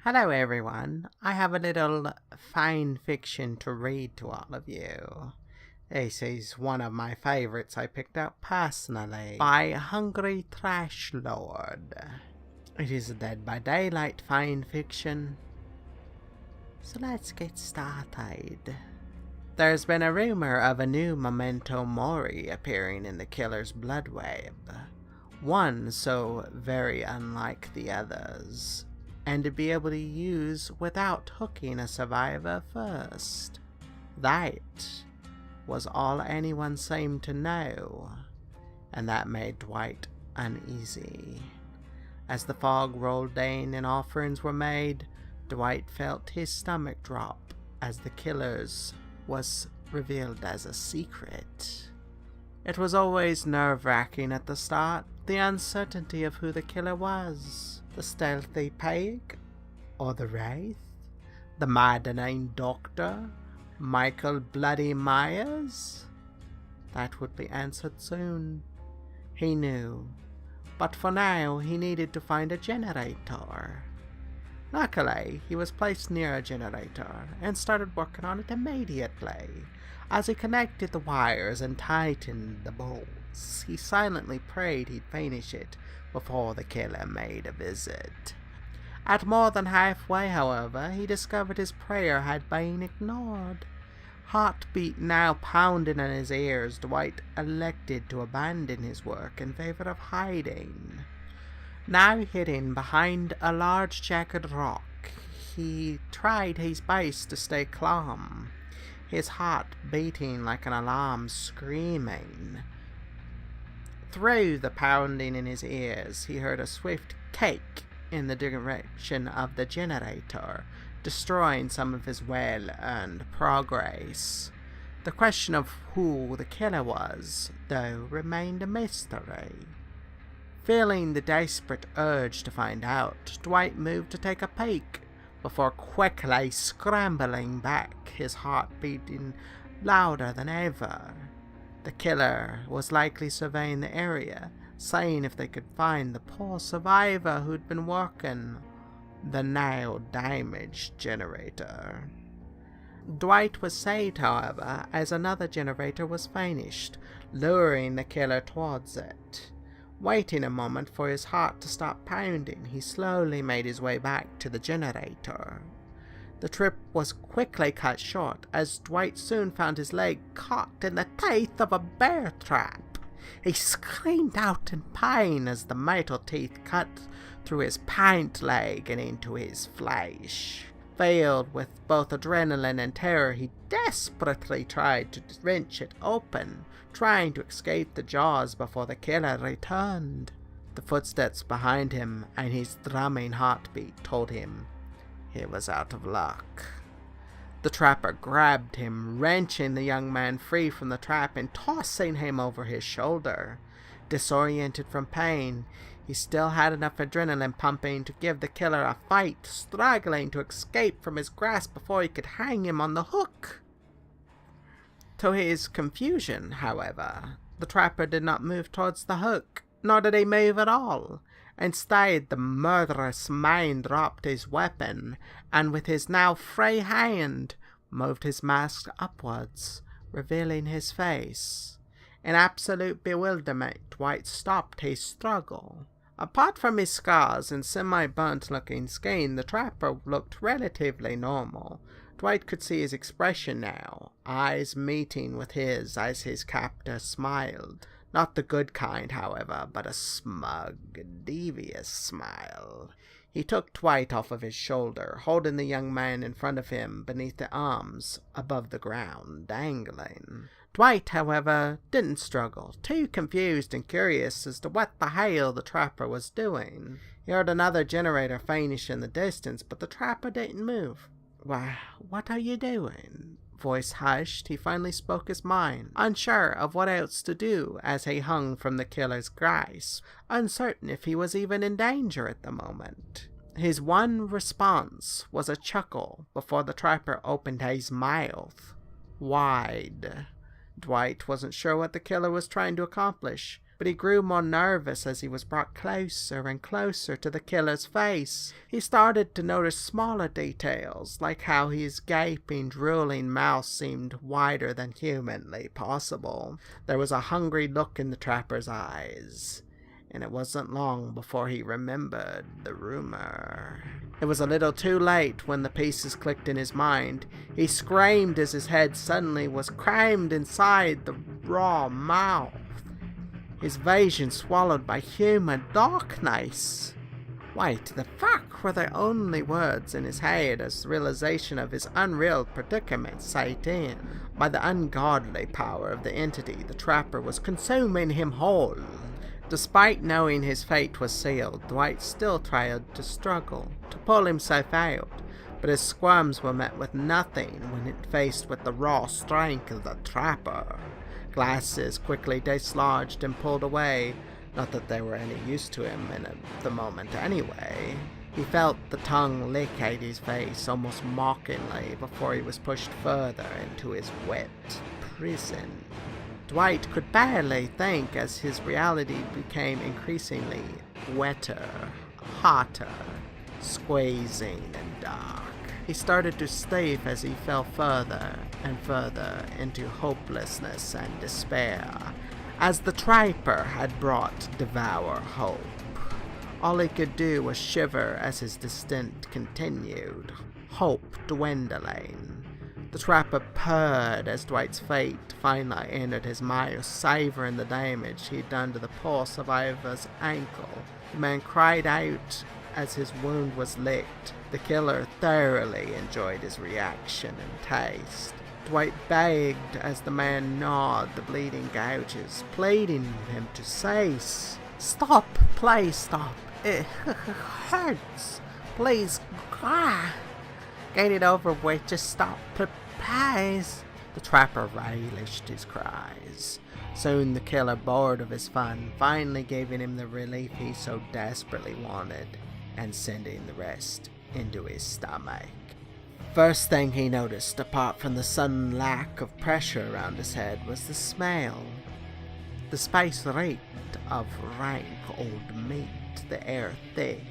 Hello everyone, I have a little fine fiction to read to all of you. This is one of my favorites I picked out personally, by Hungry Trashlord. It is a Dead by Daylight fine fiction. So let's get started. There's been a rumor of a new memento Mori appearing in the killer's blood web. One so very unlike the others, and to be able to use without hooking a survivor first. That was all anyone seemed to know, and that made Dwight uneasy. As the fog rolled in and offerings were made, Dwight felt his stomach drop as the killer's was revealed as a secret. It was always nerve-wracking at the start, the uncertainty of who the killer was. The stealthy pig? Or the wraith? The maddening doctor? Michael Bloody Myers? That would be answered soon. He knew. But for now, he needed to find a generator. Luckily, he was placed near a generator and started working on it immediately. As he connected the wires and tightened the bolts, he silently prayed he'd finish it before the killer made a visit. At more than halfway, however, he discovered his prayer had been ignored. Heartbeat now pounding in his ears, Dwight elected to abandon his work in favor of hiding. Now hidden behind a large jagged rock, he tried his best to stay calm, his heart beating like an alarm screaming. Through the pounding in his ears, he heard a swift kick in the direction of the generator, destroying some of his well-earned progress. The question of who the killer was, though, remained a mystery. Feeling the desperate urge to find out, Dwight moved to take a peek, before quickly scrambling back, his heart beating louder than ever. The killer was likely surveying the area, seeing if they could find the poor survivor who'd been working the now damaged generator. Dwight was saved, however, as another generator was finished, luring the killer towards it. Waiting a moment for his heart to stop pounding, he slowly made his way back to the generator. The trip was quickly cut short, as Dwight soon found his leg caught in the teeth of a bear trap. He screamed out in pain as the metal teeth cut through his pant leg and into his flesh. Filled with both adrenaline and terror, he desperately tried to wrench it open, trying to escape the jaws before the killer returned. The footsteps behind him and his drumming heartbeat told him he was out of luck. The trapper grabbed him, wrenching the young man free from the trap and tossing him over his shoulder. Disoriented from pain, he still had enough adrenaline pumping to give the killer a fight, struggling to escape from his grasp before he could hang him on the hook. To his confusion, however, the trapper did not move towards the hook, nor did he move at all. Instead, the murderous man dropped his weapon, and with his now free hand, moved his mask upwards, revealing his face. In absolute bewilderment, Dwight stopped his struggle. Apart from his scars and semi-burnt-looking skin, the trapper looked relatively normal. Dwight could see his expression now, eyes meeting with his as his captor smiled. Not the good kind, however, but a smug, devious smile. He took Dwight off of his shoulder, holding the young man in front of him beneath the arms above the ground, dangling. Dwight, however, didn't struggle, too confused and curious as to what the hell the trapper was doing. He heard another generator finish in the distance, but the trapper didn't move. "Why, what are you doing?" Voice hushed, he finally spoke his mind, unsure of what else to do as he hung from the killer's grasp, uncertain if he was even in danger at the moment. His one response was a chuckle before the trapper opened his mouth wide. Dwight wasn't sure what the killer was trying to accomplish, but he grew more nervous as he was brought closer and closer to the killer's face. He started to notice smaller details, like how his gaping, drooling mouth seemed wider than humanly possible. There was a hungry look in the trapper's eyes, and it wasn't long before he remembered the rumor. It was a little too late when the pieces clicked in his mind. He screamed as his head suddenly was crammed inside the raw mouth, his vision swallowed by human darkness. Wait, the fuck were the only words in his head as the realization of his unreal predicament set in. By the ungodly power of the entity, the trapper was consuming him whole. Despite knowing his fate was sealed, Dwight still tried to struggle, to pull himself out, but his squirms were met with nothing when faced with the raw strength of the trapper. Glasses quickly dislodged and pulled away, not that they were any use to him in the moment anyway. He felt the tongue lick at his face almost mockingly before he was pushed further into his wet prison. Dwight could barely think as his reality became increasingly wetter, hotter, squeezing and dark. He started to stave as he fell further and further into hopelessness and despair, as the trapper had brought devour hope. All he could do was shiver as his descent continued, hope dwindling. The trapper purred as Dwight's fate finally entered his mind, savoring the damage he'd done to the poor survivor's ankle. The man cried out as his wound was licked. The killer thoroughly enjoyed his reaction and taste. Dwight begged as the man gnawed the bleeding gouges, pleading with him to cease. Stop, please stop. It hurts. Please, get it over with. Just stop, please. The trapper relished his cries. Soon the killer, bored of his fun, finally giving him the relief he so desperately wanted, and sending the rest into his stomach. First thing he noticed, apart from the sudden lack of pressure around his head, was the smell. The space reeked of rank old meat, the air thick,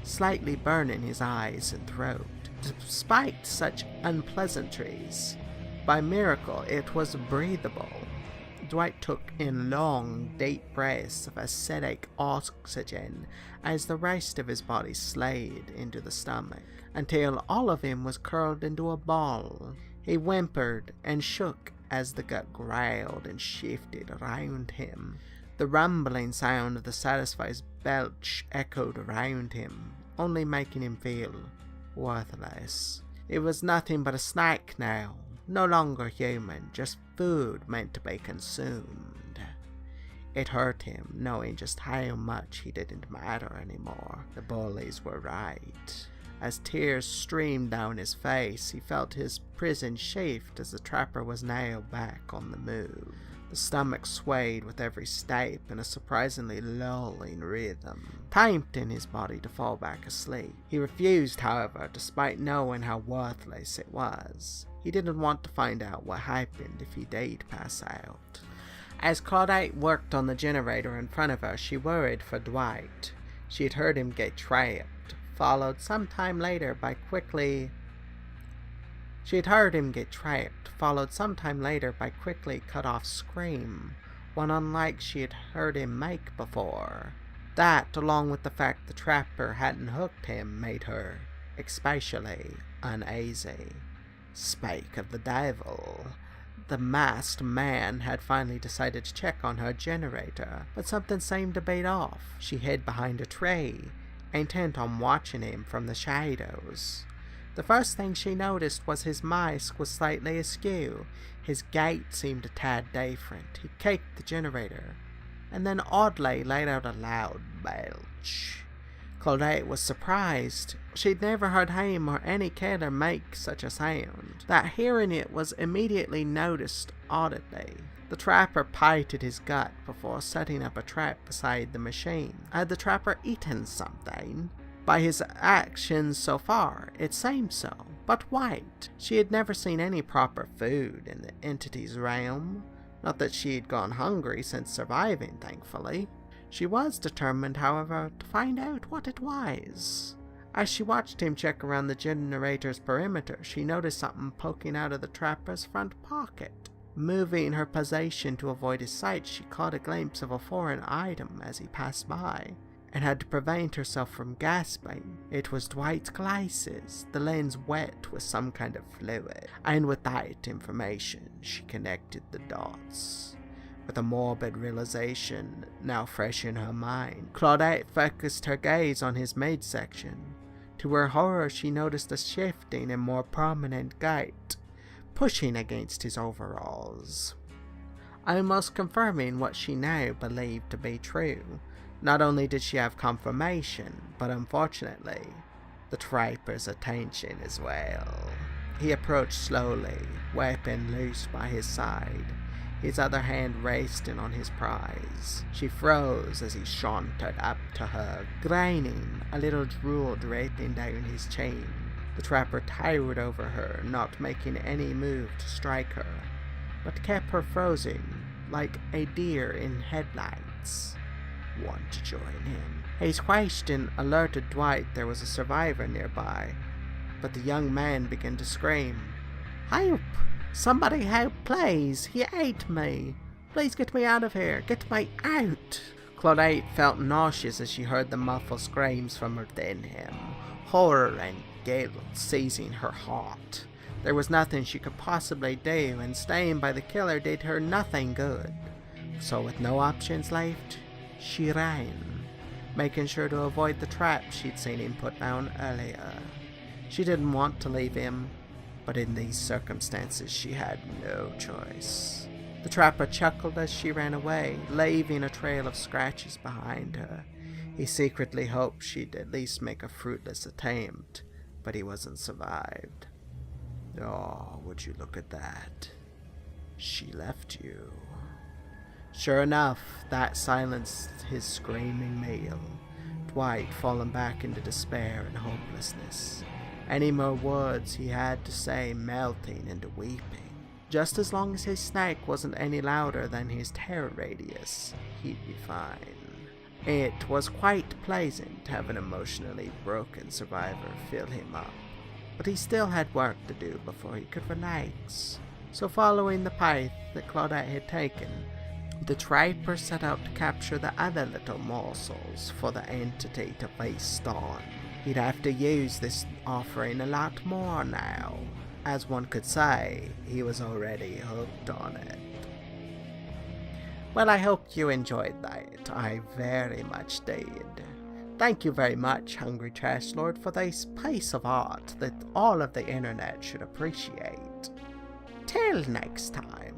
slightly burning his eyes and throat. Despite such unpleasantries, by miracle it was breathable. Dwight took in long, deep breaths of acidic oxygen as the rest of his body slid into the stomach, until all of him was curled into a ball. He whimpered and shook as the gut growled and shifted around him. The rumbling sound of the satisfied belch echoed around him, only making him feel worthless. It was nothing but a snack now, no longer human, just food meant to be consumed. It hurt him, knowing just how much he didn't matter anymore. The bullies were right. As tears streamed down his face, he felt his prison shift as the trapper was nailed back on the move. The stomach swayed with every step in a surprisingly lulling rhythm, tempting his body to fall back asleep. He refused, however, despite knowing how worthless it was. He didn't want to find out what happened if he did pass out. As Claudette worked on the generator in front of her, she worried for Dwight. She had heard him get trapped, followed sometime later by quickly cut off scream, one unlike she had heard him make before. That, along with the fact the trapper hadn't hooked him, made her especially uneasy. Spake of the devil. The masked man had finally decided to check on her generator, but something seemed to beat off. She hid behind a tree, intent on watching him from the shadows. The first thing she noticed was his mask was slightly askew. His gait seemed a tad different. He kicked the generator, and then oddly let out a loud belch. Claudette was surprised. She'd never heard him or any killer make such a sound. That hearing it was immediately noticed oddity. The trapper pited his gut before setting up a trap beside the machine. Had the trapper eaten something? By his actions so far, it seemed so. But wait, she had never seen any proper food in the entity's realm. Not that she had gone hungry since surviving, thankfully. She was determined, however, to find out what it was. As she watched him check around the generator's perimeter, she noticed something poking out of the trapper's front pocket. Moving her position to avoid his sight, she caught a glimpse of a foreign item as he passed by, and had to prevent herself from gasping. It was Dwight's glasses, the lens wet with some kind of fluid, and with that information, she connected the dots. With a morbid realization now fresh in her mind, Claudette focused her gaze on his midsection. To her horror, she noticed a shifting and more prominent gait, pushing against his overalls, almost confirming what she now believed to be true. Not only did she have confirmation, but unfortunately, the trapper's attention as well. He approached slowly, weapon loose by his side, his other hand resting on his prize. She froze as he sauntered up to her, grinning, a little drool dripping down his chin. The trapper towered over her, not making any move to strike her, but kept her frozen, like a deer in headlights. Want to join him? His question alerted Dwight there was a survivor nearby, but the young man began to scream. "Help! Somebody help, please! He ate me! Please get me out of here! Get me out!" Claudette felt nauseous as she heard the muffled screams from within him, horror and guilt seizing her heart. There was nothing she could possibly do, and staying by the killer did her nothing good. So with no options left, she ran, making sure to avoid the trap she'd seen him put down earlier. She didn't want to leave him, but in these circumstances she had no choice. The trapper chuckled as she ran away, leaving a trail of scratches behind her. He secretly hoped she'd at least make a fruitless attempt, but he wasn't survived. Oh, would you look at that? She left you. Sure enough, that silenced his screaming meal, Dwight fallen back into despair and hopelessness. Any more words he had to say melting into weeping. Just as long as his snake wasn't any louder than his terror radius, he'd be fine. It was quite pleasant to have an emotionally broken survivor fill him up, but he still had work to do before he could relax. So following the path that Claudette had taken, the trapper set out to capture the other little morsels for the entity to feast on. He'd have to use this offering a lot more now. As one could say, he was already hooked on it. Well, I hope you enjoyed that. I very much did. Thank you very much, Hungry Trashlord, for this piece of art that all of the internet should appreciate. Till next time.